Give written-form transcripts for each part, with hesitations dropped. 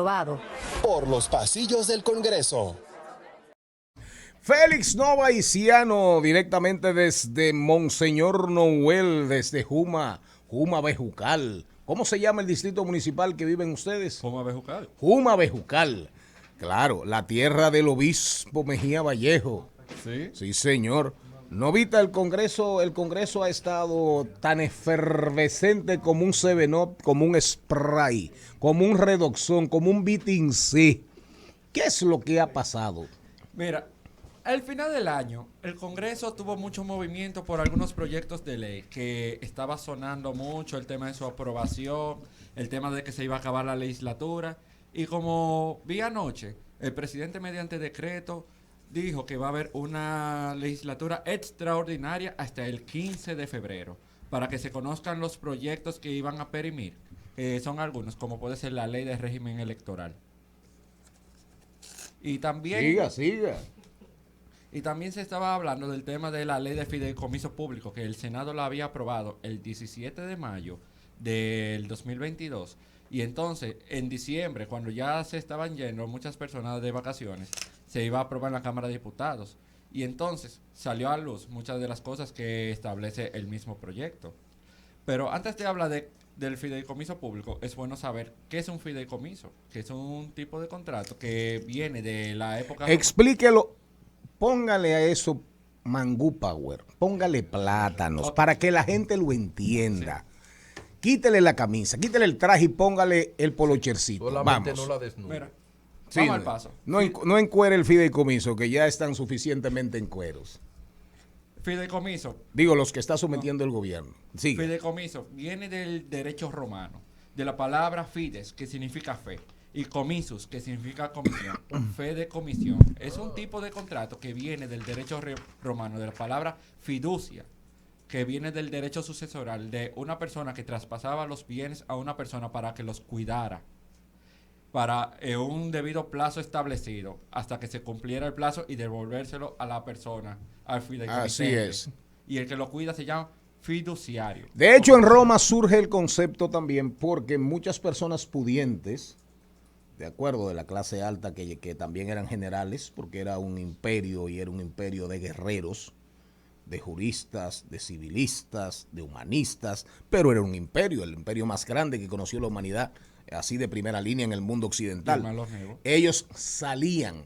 aprobado. Por los pasillos del Congreso. Félix Nova Iciano, directamente desde Monseñor Noel, desde Juma Bejucal. ¿Cómo se llama el distrito municipal que viven ustedes? Juma Bejucal. Juma Bejucal. Claro, la tierra del obispo Mejía Vallejo. Sí. Sí, señor. Novita, el Congreso ha estado tan efervescente como un 7-Up, como un spray, como un redoxón, como un Vitin C. ¿Qué es lo que ha pasado? Mira, al final del año, el Congreso tuvo mucho movimiento por algunos proyectos de ley que estaba sonando mucho, el tema de su aprobación, el tema de que se iba a acabar la legislatura. Y como vi anoche, el presidente mediante decreto dijo que va a haber una legislatura extraordinaria hasta el 15 de febrero para que se conozcan los proyectos que iban a perimir. Son algunos, como puede ser la ley de régimen electoral. Y también... Siga. Y también se estaba hablando del tema de la ley de fideicomiso público, que el Senado la había aprobado el 17 de mayo del 2022. Y entonces, en diciembre, cuando ya se estaban yendo muchas personas de vacaciones, se iba a aprobar en la Cámara de Diputados. Y entonces salió a luz muchas de las cosas que establece el mismo proyecto. Pero antes de hablar del fideicomiso público, es bueno saber qué es un fideicomiso, que es un tipo de contrato que viene de la época... Explíquelo, póngale a eso mangú power, póngale plátanos, para que la gente lo entienda. Sí. Quítele la camisa, quítele el traje y póngale el polochercito. Solamente vamos. No la desnude. Mira, sí, vamos al paso. No encuere el fideicomiso, que ya están suficientemente en cueros. Fideicomiso. Digo, los que está sometiendo el gobierno. Sí. Fideicomiso viene del derecho romano, de la palabra fides, que significa fe, y comisus, que significa comisión. Fe de comisión. Es un tipo de contrato que viene del derecho romano, de la palabra fiducia, que viene del derecho sucesoral de una persona que traspasaba los bienes a una persona para que los cuidara para un debido plazo establecido hasta que se cumpliera el plazo y devolvérselo a la persona, al fideicomisante. Así es. Y el que lo cuida se llama fiduciario. De hecho, en Roma surge el concepto también porque muchas personas pudientes, de acuerdo, de la clase alta, que también eran generales, porque era un imperio y era un imperio de guerreros, de juristas, de civilistas, de humanistas, pero era un imperio, el imperio más grande que conoció la humanidad, así de primera línea en el mundo occidental. Ellos salían,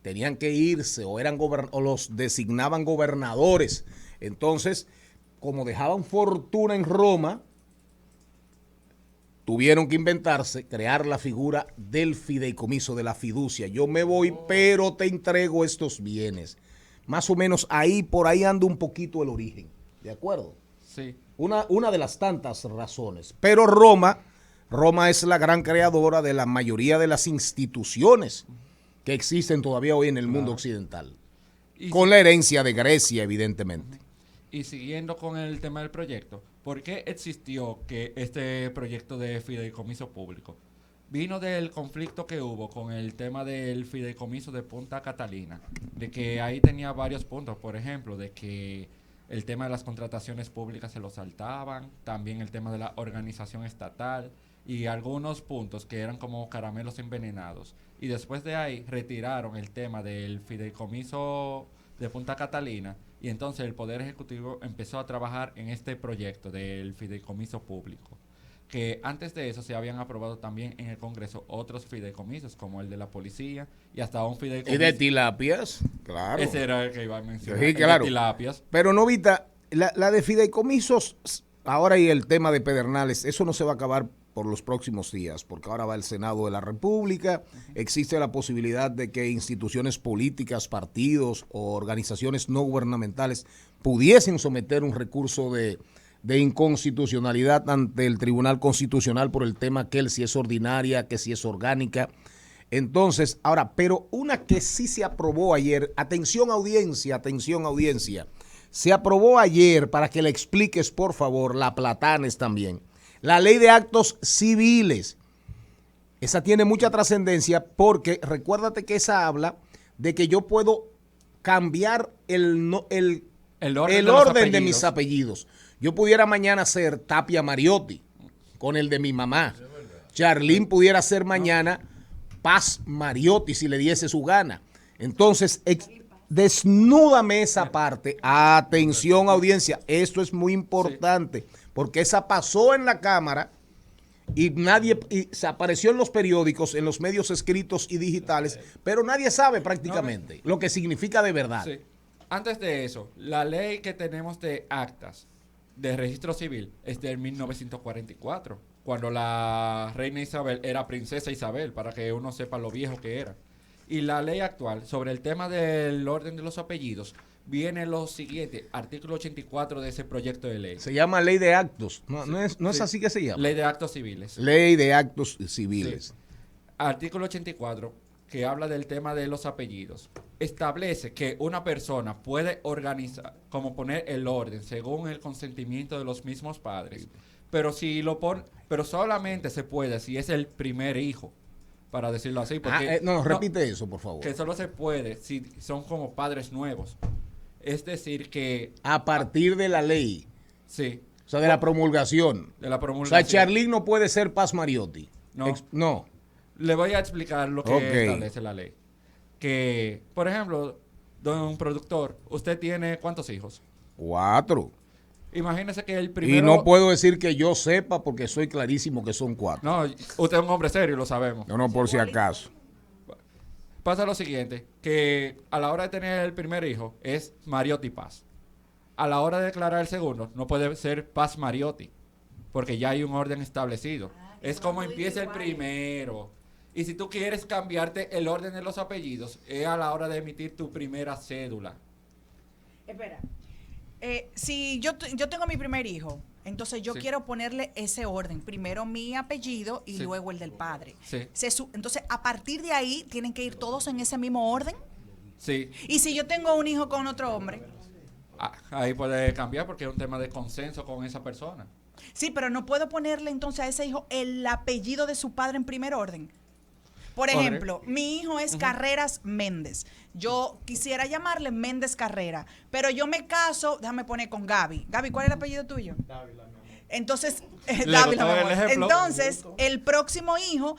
tenían que irse o los designaban gobernadores. Entonces, como dejaban fortuna en Roma, tuvieron que inventarse, crear la figura del fideicomiso, de la fiducia. Yo me voy, pero te entrego estos bienes. Más o menos por ahí anda un poquito el origen, ¿de acuerdo? Sí. Una de las tantas razones. Pero Roma es la gran creadora de la mayoría de las instituciones que existen todavía hoy en el mundo occidental. Con la herencia de Grecia, evidentemente. Y siguiendo con el tema del proyecto, ¿por qué existió este proyecto de fideicomiso público? Vino del conflicto que hubo con el tema del fideicomiso de Punta Catalina, de que ahí tenía varios puntos, por ejemplo, de que el tema de las contrataciones públicas se lo saltaban, también el tema de la organización estatal y algunos puntos que eran como caramelos envenenados. Y después de ahí retiraron el tema del fideicomiso de Punta Catalina y entonces el Poder Ejecutivo empezó a trabajar en este proyecto del fideicomiso público. Que antes de eso se habían aprobado también en el Congreso otros fideicomisos, como el de la policía y hasta un fideicomiso. ¿Y de tilapias? Claro. Ese era el que iba a mencionar. Sí, claro. De tilapias. Pero Novita, la de fideicomisos, ahora y el tema de Pedernales, eso no se va a acabar por los próximos días, porque ahora va el Senado de la República, existe la posibilidad de que instituciones políticas, partidos o organizaciones no gubernamentales pudiesen someter un recurso de inconstitucionalidad ante el Tribunal Constitucional por el tema que si es ordinaria, que si es orgánica. Entonces, ahora, pero una que sí se aprobó ayer, atención audiencia, se aprobó ayer, para que le expliques por favor, la Platanes también, la ley de actos civiles. Esa tiene mucha trascendencia porque recuérdate que esa habla de que yo puedo cambiar el orden de mis apellidos. Yo pudiera mañana ser Tapia Mariotti con el de mi mamá. Charlín pudiera ser mañana Paz Mariotti si le diese su gana. Entonces, desnúdame esa parte. Atención, audiencia, esto es muy importante, porque esa pasó en la Cámara y se apareció en los periódicos, en los medios escritos y digitales, pero nadie sabe prácticamente lo que significa de verdad. Sí. Antes de eso, la ley que tenemos de actas de registro civil es de 1944, cuando la reina Isabel era princesa Isabel, para que uno sepa lo viejo que era. Y la ley actual sobre el tema del orden de los apellidos viene lo siguiente, artículo 84 de ese proyecto de ley. Se llama ley de actos, no es Sí. así que se llama. Ley de actos civiles. Ley de actos civiles. Sí. Artículo 84, que habla del tema de los apellidos, establece que una persona puede organizar, como poner el orden según el consentimiento de los mismos padres, pero si lo pone, pero solamente se puede si es el primer hijo, para decirlo así, porque Repite eso, por favor. que solo se puede si son como padres nuevos. Es decir que A partir de la ley, sí, o sea, de la promulgación. de la O promulgación. sea, Charlín no puede ser Paz Mariotti. No. No. Le voy a explicar lo que Ok. establece la ley. Que, por ejemplo, don productor, usted tiene ¿cuántos hijos? 4. Imagínese que el primero... Y no puedo decir que yo sepa porque soy clarísimo que son 4. No, usted es un hombre serio, lo sabemos. No, por si acaso. Pasa lo siguiente, que a la hora de tener el primer hijo es Mariotti Paz. A la hora de declarar el segundo, no puede ser Paz Mariotti, porque ya hay un orden establecido. Es como empieza el primero. Y si tú quieres cambiarte el orden de los apellidos, es a la hora de emitir tu primera cédula. Espera. Si yo tengo mi primer hijo, entonces yo Sí. quiero ponerle ese orden. Primero mi apellido y Sí. luego el del padre. Sí. Entonces, a partir de ahí, tienen que ir todos en ese mismo orden. Sí, Y si yo tengo un hijo con otro hombre, ahí puede cambiar porque es un tema de consenso con esa persona. sí, pero no puedo ponerle entonces a ese hijo el apellido de su padre en primer orden. Por Correcto. ejemplo, mi hijo es Carreras Méndez. Yo quisiera llamarle Méndez Carrera, pero yo me caso, déjame poner con Gaby. Gaby, ¿cuál es el apellido tuyo? Dávila, mi amor. Entonces, Dávila, gustó mi el amor. ejemplo. Entonces, el próximo hijo,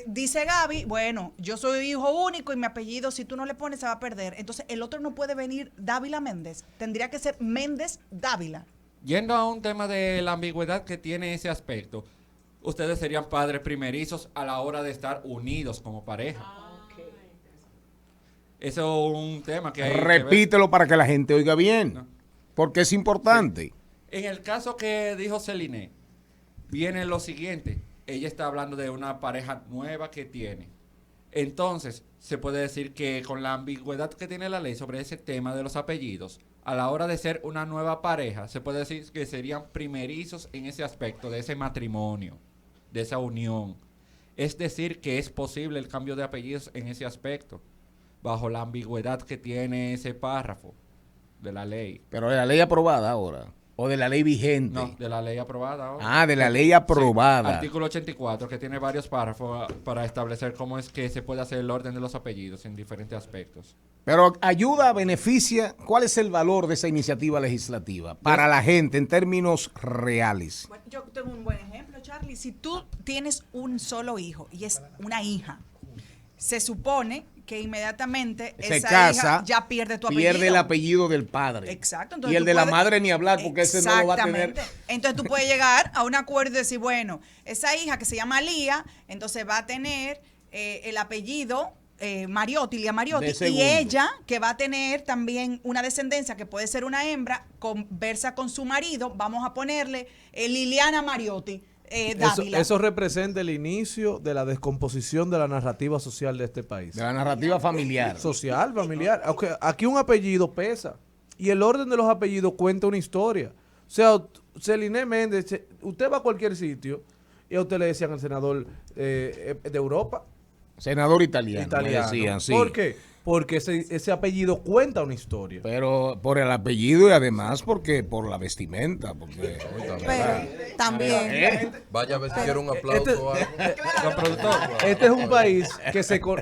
dice Gaby, bueno, yo soy hijo único y mi apellido, si tú no le pones, se va a perder. Entonces, el otro no puede venir Dávila Méndez. Tendría que ser Méndez Dávila. Yendo a un tema de la ambigüedad que tiene ese aspecto, ustedes serían padres primerizos a la hora de estar unidos como pareja. Eso es un tema que hay que ver. Repítelo para que la gente oiga bien, No. porque es importante. En el caso que dijo Celine, viene lo siguiente. Ella está hablando de una pareja nueva que tiene. Entonces, se puede decir que con la ambigüedad que tiene la ley sobre ese tema de los apellidos, a la hora de ser una nueva pareja, se puede decir que serían primerizos en ese aspecto de ese matrimonio, de esa unión. Es decir, que es posible el cambio de apellidos en ese aspecto, bajo la ambigüedad que tiene ese párrafo de la ley. Pero de la ley aprobada ahora, o de la ley vigente. No, de la ley aprobada ahora. De la ley aprobada. Sí, artículo 84, que tiene varios párrafos para establecer cómo es que se puede hacer el orden de los apellidos en diferentes aspectos. Pero ayuda, beneficia. ¿Cuál es el valor de esa iniciativa legislativa para la gente en términos reales? Bueno, yo tengo un buen ejemplo, Charlie. Si tú tienes un solo hijo y es una hija, se supone que inmediatamente Se esa casa, hija ya pierde tu apellido. pierde el apellido del padre. Exacto. Y el tú de la puedes- madre ni hablar, porque ese no lo va a tener. Exactamente. Entonces tú puedes llegar a un acuerdo y decir, bueno, esa hija que se llama Lía, entonces va a tener el apellido Mariotti, Lía Mariotti, De y segundo. ella, que va a tener también una descendencia que puede ser una hembra, conversa con su marido, vamos a ponerle Liliana Mariotti. Dávila. Eso representa el inicio de la descomposición de la narrativa social de este país. De la narrativa familiar. Social, familiar. Aunque aquí un apellido pesa. Y el orden de los apellidos cuenta una historia. O sea, Celine Méndez, usted va a cualquier sitio y a usted le decían al senador de Europa, Senador italiano. italiano. Me decían, sí. ¿Por qué? Porque ese apellido cuenta una historia. Pero por el apellido y además porque por la vestimenta. Porque, Pero también. Vaya a ver si quiere un aplauso o algo. Don productor, Este es un país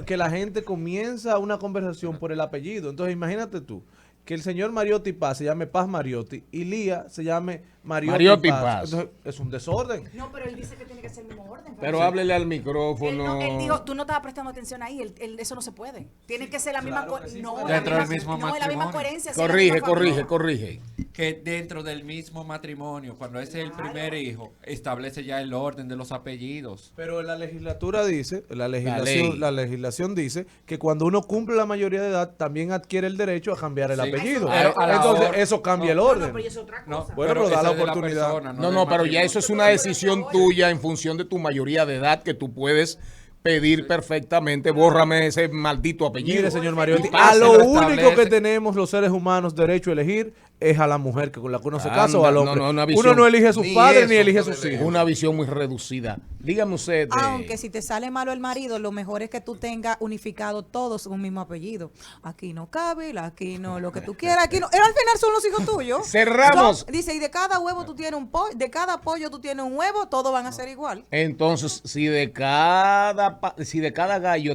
que la gente comienza una conversación por el apellido. Entonces, imagínate tú, que el señor Mariotti Paz se llame Paz Mariotti y Lía se llame Mariotti Mariotti Paz. Paz. Entonces, es un desorden. No, pero él dice que tiene que ser el mismo orden. Pero háblele al Él, micrófono. él dijo, tú no estabas prestando atención ahí, eso no se puede. Tiene que ser la misma no, Dentro la del misma, mismo no, es la misma matrimonio. coherencia. sí, es la Corrige, misma familia. corrige. Que dentro del mismo matrimonio, cuando ese es el primer hijo, establece ya el orden de los apellidos. Pero la legislatura dice, ley. la legislación dice que cuando uno cumple la mayoría de edad también adquiere el derecho a cambiar el Sí. apellido. Pero a la Entonces hora- eso cambia el No, orden. pero eso es otra No, cosa. Bueno, pero da eso la es de oportunidad. persona, No, del pero ya matrimonio. eso es una decisión tuya en función de tu mayoría de edad que tú puedes pedir perfectamente, bórrame ese maldito apellido. Mire, señor Mariotti, Y pasa, a lo lo único establece. que tenemos los seres humanos derecho a elegir es a la mujer que con la que uno se casa o Anda, al hombre. no, una Uno visión. no elige a sus Ni padres eso ni elige a puede sus elegir. hijos. Una visión muy reducida. Dígame usted. Aunque si te sale malo el marido, lo mejor es que tú tengas unificado todos un mismo apellido. Aquí no cabe, aquí no, lo que tú quieras, aquí no. Al final son los hijos tuyos. Cerramos. Dice, y de cada huevo tú tienes un pollo, de cada pollo tú tienes un huevo, todos van a ser igual. Entonces, si de cada gallo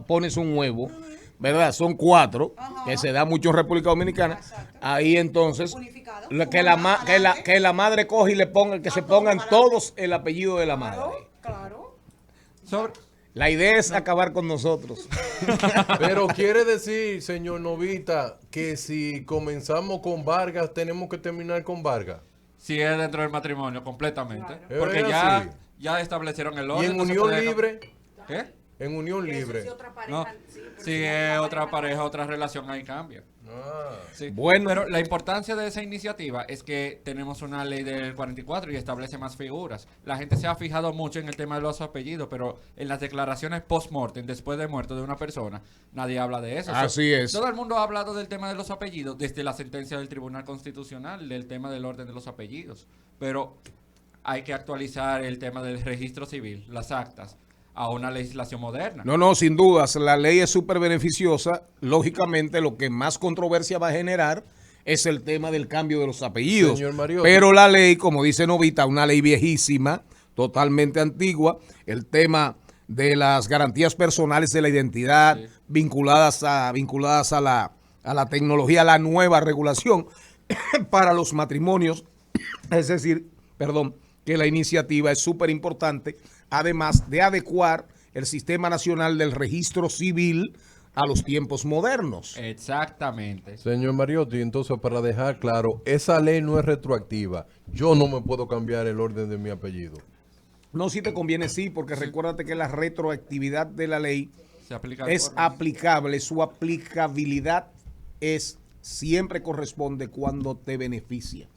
pones un huevo, ¿verdad? Son 4, que se da mucho en República Dominicana. Ahí entonces, Unificado. que la madre coge y le ponga, que se pongan todos el apellido de la madre. Claro. Sobre- La idea es acabar con nosotros. Pero quiere decir, señor Novita, que si comenzamos con Vargas, tenemos que terminar con Vargas. Si es dentro del matrimonio, completamente. Claro. Porque Es ya, así. ya establecieron el Y orden. en no se unión puede- libre, ¿Qué? en unión libre. No. Si es otra pareja, otra relación, ahí cambia. Ah. Sí. Bueno. Pero la importancia de esa iniciativa es que tenemos una ley del 44 y establece más figuras. La gente se ha fijado mucho en el tema de los apellidos, pero en las declaraciones post-mortem, después de muerto de una persona, nadie habla de eso. Así es. Todo el mundo ha hablado del tema de los apellidos desde la sentencia del Tribunal Constitucional, del tema del orden de los apellidos. Pero hay que actualizar el tema del registro civil, las actas, a una legislación moderna. No, sin dudas, la ley es súper beneficiosa. Lógicamente, lo que más controversia va a generar es el tema del cambio de los apellidos. Señor Mariotti. Pero la ley, como dice Novita, una ley viejísima, totalmente antigua, el tema de las garantías personales de la identidad Sí. vinculadas a la tecnología, a la nueva regulación para los matrimonios, es decir, que la iniciativa es súper importante, además de adecuar el Sistema Nacional del Registro Civil a los tiempos modernos. Exactamente. Señor Mariotti, entonces para dejar claro, esa ley no es retroactiva. Yo no me puedo cambiar el orden de mi apellido. No, si te conviene sí, porque recuérdate que la retroactividad de la ley Se aplica es aplicable, su aplicabilidad siempre corresponde cuando te beneficia.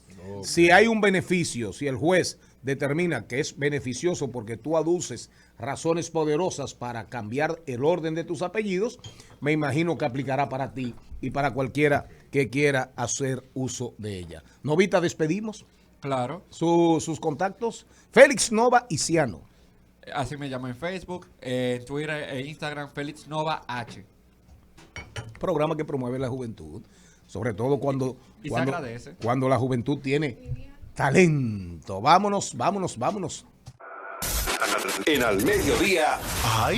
Si hay un beneficio, si el juez determina que es beneficioso porque tú aduces razones poderosas para cambiar el orden de tus apellidos, me imagino que aplicará para ti y para cualquiera que quiera hacer uso de ella. Novita, despedimos. Claro. Sus contactos, Félix Nova Iciano. Así me llamo en Facebook, en Twitter e Instagram, Félix Nova H. Programa que promueve la juventud, sobre todo cuando Y se agradece. cuando la juventud tiene talento. Vámonos. En Al Mediodía. ¡Ay!